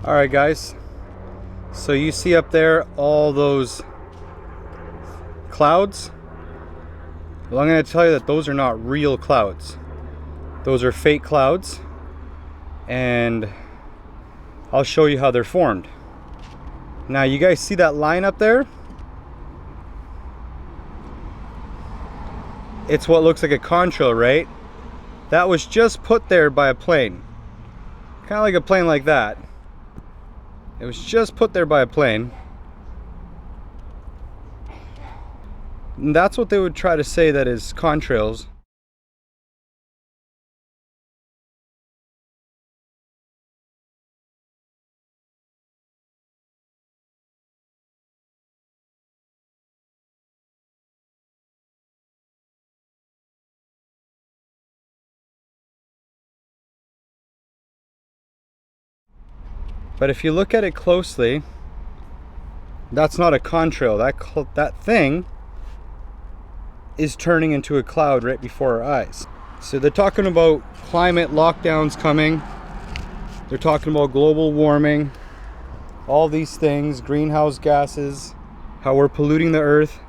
All right, guys. So you see up there all those clouds? Well, I'm going to tell you that those are not real clouds. Those are fake clouds, and I'll show you how they're formed. Now, you guys see that line up there? It's what looks like a contrail, right? That was just put there by a plane. Kind of like a plane like that. It was just put there by a plane. And that's what they would try to say that is contrails. But if you look at it closely, that's not a contrail. That thing is turning into a cloud right before our eyes. So they're talking about climate lockdowns coming. They're talking about global warming, all these things, greenhouse gases, how we're polluting the earth.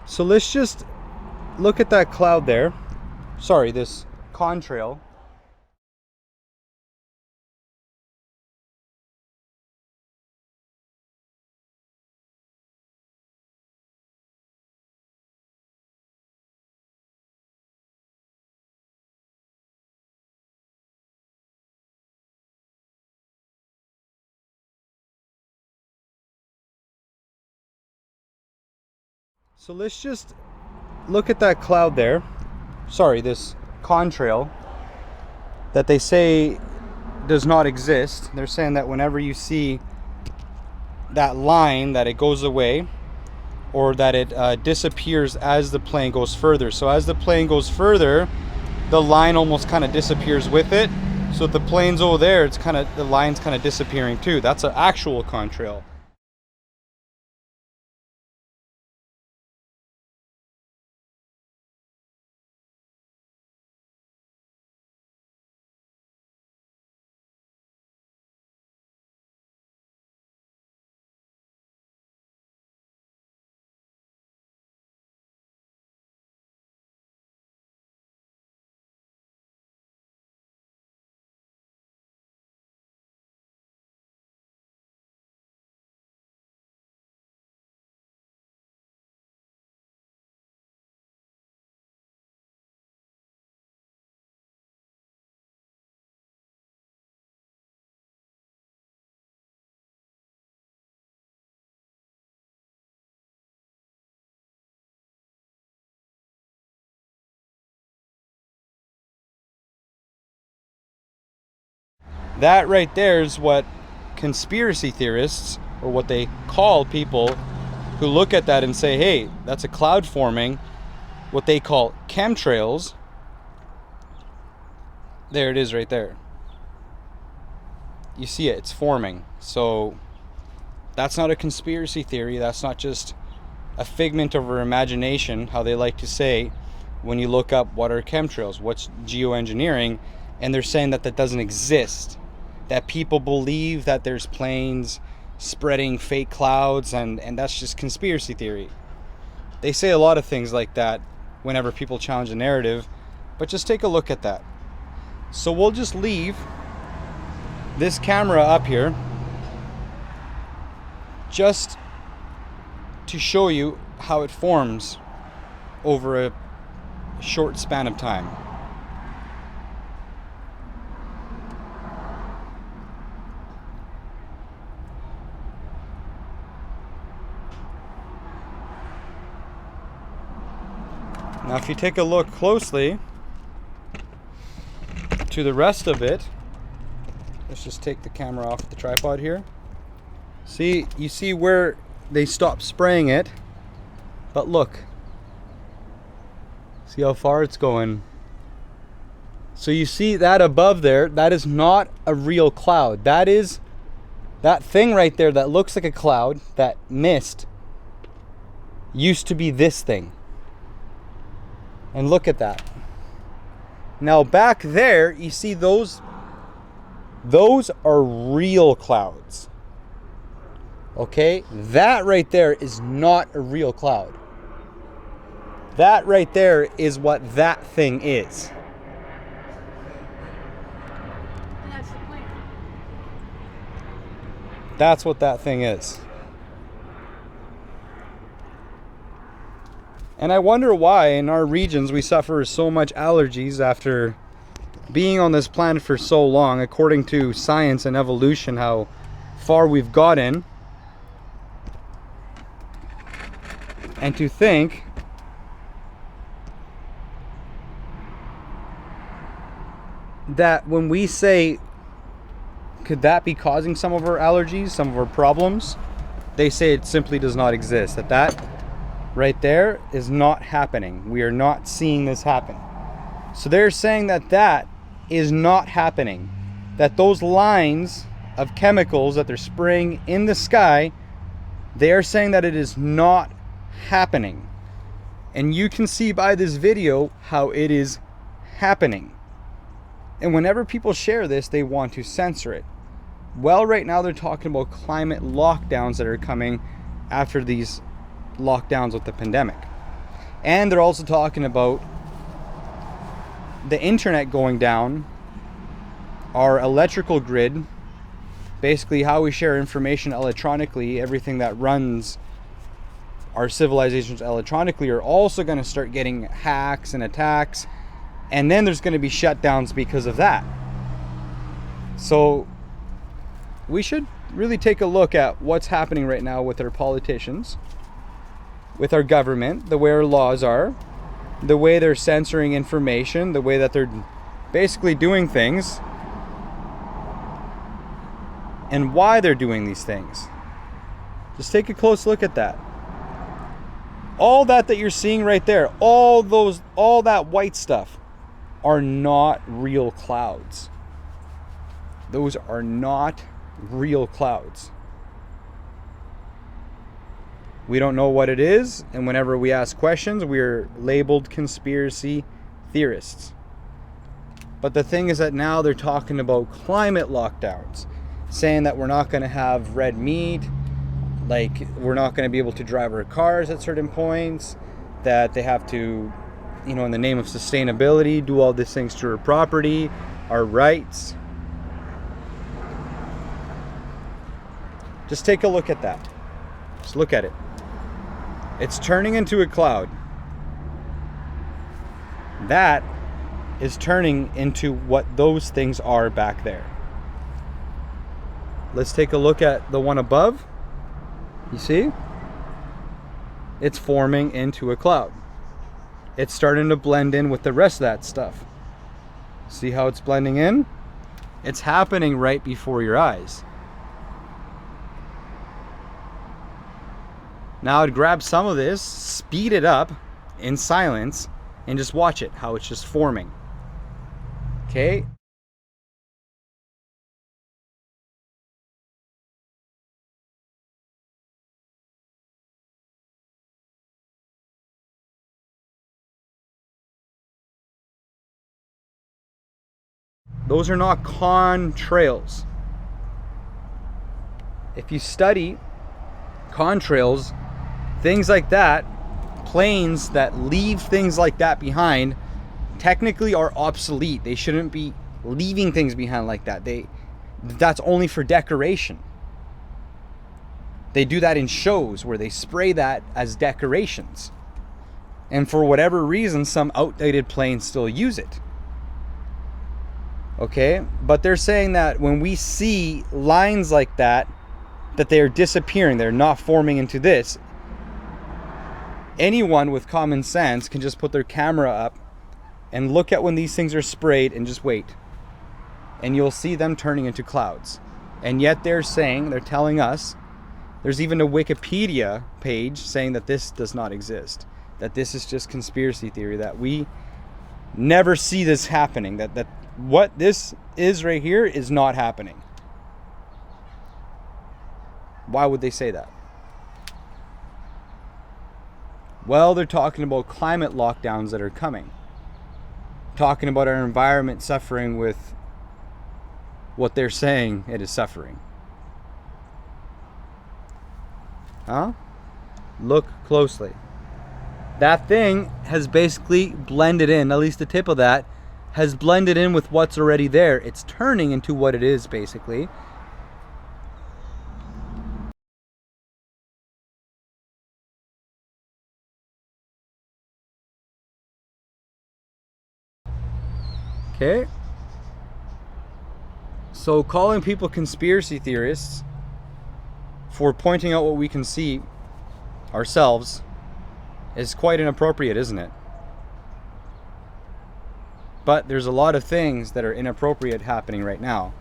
So let's just look at that cloud there. Sorry, this contrail. So let's just look at that cloud there. Sorry, this contrail that they say does not exist. They're saying that whenever you see that line, that it goes away, or that it disappears as the plane goes further. So as the plane goes further, the line almost kind of disappears with it. So if the plane's over there, it's kind of, the line's kind of disappearing too. That's an actual contrail. That right there is what conspiracy theorists, or what they call people who look at that and say, hey, that's a cloud forming, what they call chemtrails. There it is right there. You see it, it's forming. So that's not a conspiracy theory. That's not just a figment of our imagination, how they like to say when you look up what are chemtrails, what's geoengineering, and they're saying that that doesn't exist. That people believe that there's planes spreading fake clouds, and that's just conspiracy theory. They say a lot of things like that whenever people challenge the narrative, but just take a look at that. So we'll just leave this camera up here just to show you how it forms over a short span of time. Now if you take a look closely to the rest of it, let's just take the camera off the tripod here. See, you see where they stopped spraying it, but look. See how far it's going. So you see that above there, that is not a real cloud. That is, that thing right there that looks like a cloud, that mist, used to be this thing. And look at that. Now back there, you see those Those are real clouds. Okay? That right there is not a real cloud. That right there is what that thing is. And that's the point. That's what that thing is. And I wonder why in our regions we suffer so much allergies after being on this planet for so long, according to science and evolution, how far we've gotten. And to think that when we say, could that be causing some of our allergies, some of our problems? They say it simply does not exist. That right there is not happening. We are not seeing this happen. So they're saying that that is not happening. That those lines of chemicals that they're spraying in the sky, they are saying that it is not happening. And you can see by this video how it is happening. And whenever people share this, they want to censor it. Well, right now they're talking about climate lockdowns that are coming after these lockdowns with the pandemic. And they're also talking about the internet going down, our electrical grid, basically how we share information electronically, everything that runs our civilizations electronically are also going to start getting hacks and attacks. And then there's going to be shutdowns because of that. So we should really take a look at what's happening right now with our politicians, with our government, the way our laws are, the way they're censoring information, the way that they're basically doing things, and why they're doing these things. Just take a close look at that. All that you're seeing right there, all that white stuff are not real clouds. Those are not real clouds. We don't know what it is, and whenever we ask questions, we're labeled conspiracy theorists. But the thing is that now they're talking about climate lockdowns, saying that we're not going to have red meat, like we're not going to be able to drive our cars at certain points, that they have to, in the name of sustainability, do all these things to our property, our rights. Just take a look at that. Just look at it. It's turning into a cloud. That is turning into what those things are back there. Let's take a look at the one above. You see? It's forming into a cloud. It's starting to blend in with the rest of that stuff. See how it's blending in? It's happening right before your eyes. Now I'd grab some of this, speed it up in silence, and just watch it, how it's just forming. Okay? Those are not contrails. If you study contrails, things like that, planes that leave things like that behind, technically are obsolete. They shouldn't be leaving things behind like that. That's only for decoration. They do that in shows where they spray that as decorations. And for whatever reason, some outdated planes still use it. Okay? But they're saying that when we see lines like that they are disappearing, they're not forming into this. Anyone with common sense can just put their camera up and look at when these things are sprayed and just wait. And you'll see them turning into clouds. And yet they're telling us, there's even a Wikipedia page saying that this does not exist. That this is just conspiracy theory, that we never see this happening, that what this is right here is not happening. Why would they say that? Well, they're talking about climate lockdowns that are coming. Talking about our environment suffering with what they're saying it is suffering. Huh? Look closely. That thing has basically blended in, at least the tip of that has blended in with what's already there. It's turning into what it is, basically. Okay. So calling people conspiracy theorists for pointing out what we can see ourselves is quite inappropriate, isn't it? But there's a lot of things that are inappropriate happening right now.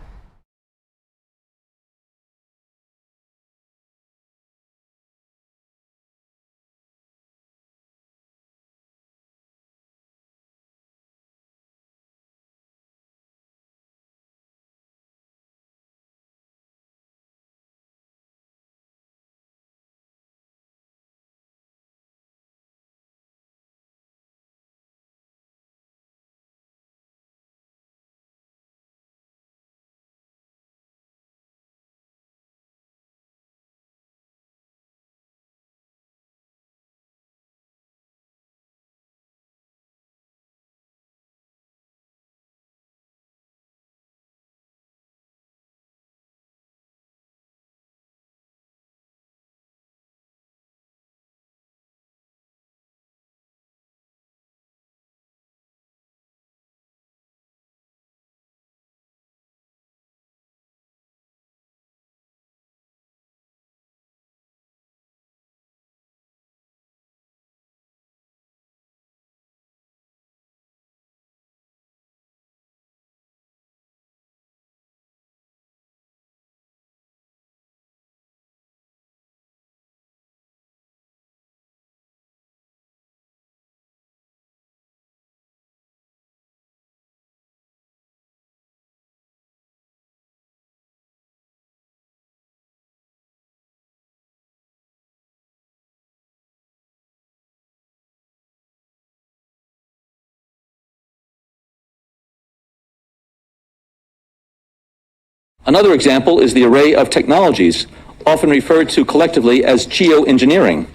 Another example is the array of technologies, often referred to collectively as geoengineering,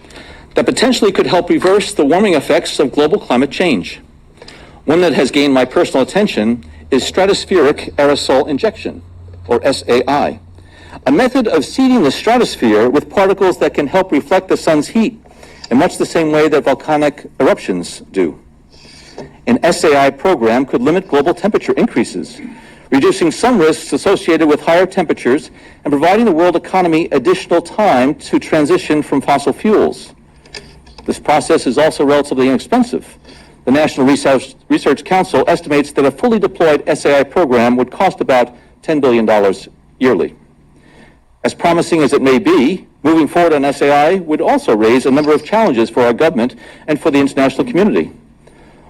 that potentially could help reverse the warming effects of global climate change. One that has gained my personal attention is stratospheric aerosol injection, or SAI, a method of seeding the stratosphere with particles that can help reflect the sun's heat in much the same way that volcanic eruptions do. An SAI program could limit global temperature increases, reducing some risks associated with higher temperatures and providing the world economy additional time to transition from fossil fuels. This process is also relatively inexpensive. The National Research Council estimates that a fully deployed SAI program would cost about $10 billion yearly. As promising as it may be, moving forward on SAI would also raise a number of challenges for our government and for the international community.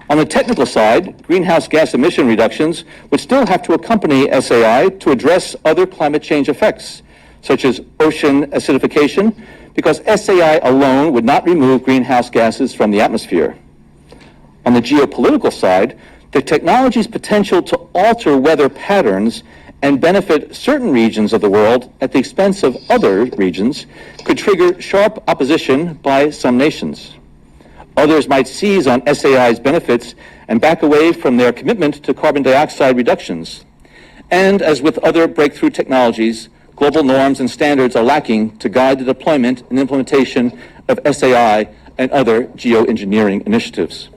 On the technical side, greenhouse gas emission reductions would still have to accompany SAI to address other climate change effects, such as ocean acidification, because SAI alone would not remove greenhouse gases from the atmosphere. On the geopolitical side, the technology's potential to alter weather patterns and benefit certain regions of the world at the expense of other regions could trigger sharp opposition by some nations. Others might seize on SAI's benefits and back away from their commitment to carbon dioxide reductions. And as with other breakthrough technologies, global norms and standards are lacking to guide the deployment and implementation of SAI and other geoengineering initiatives.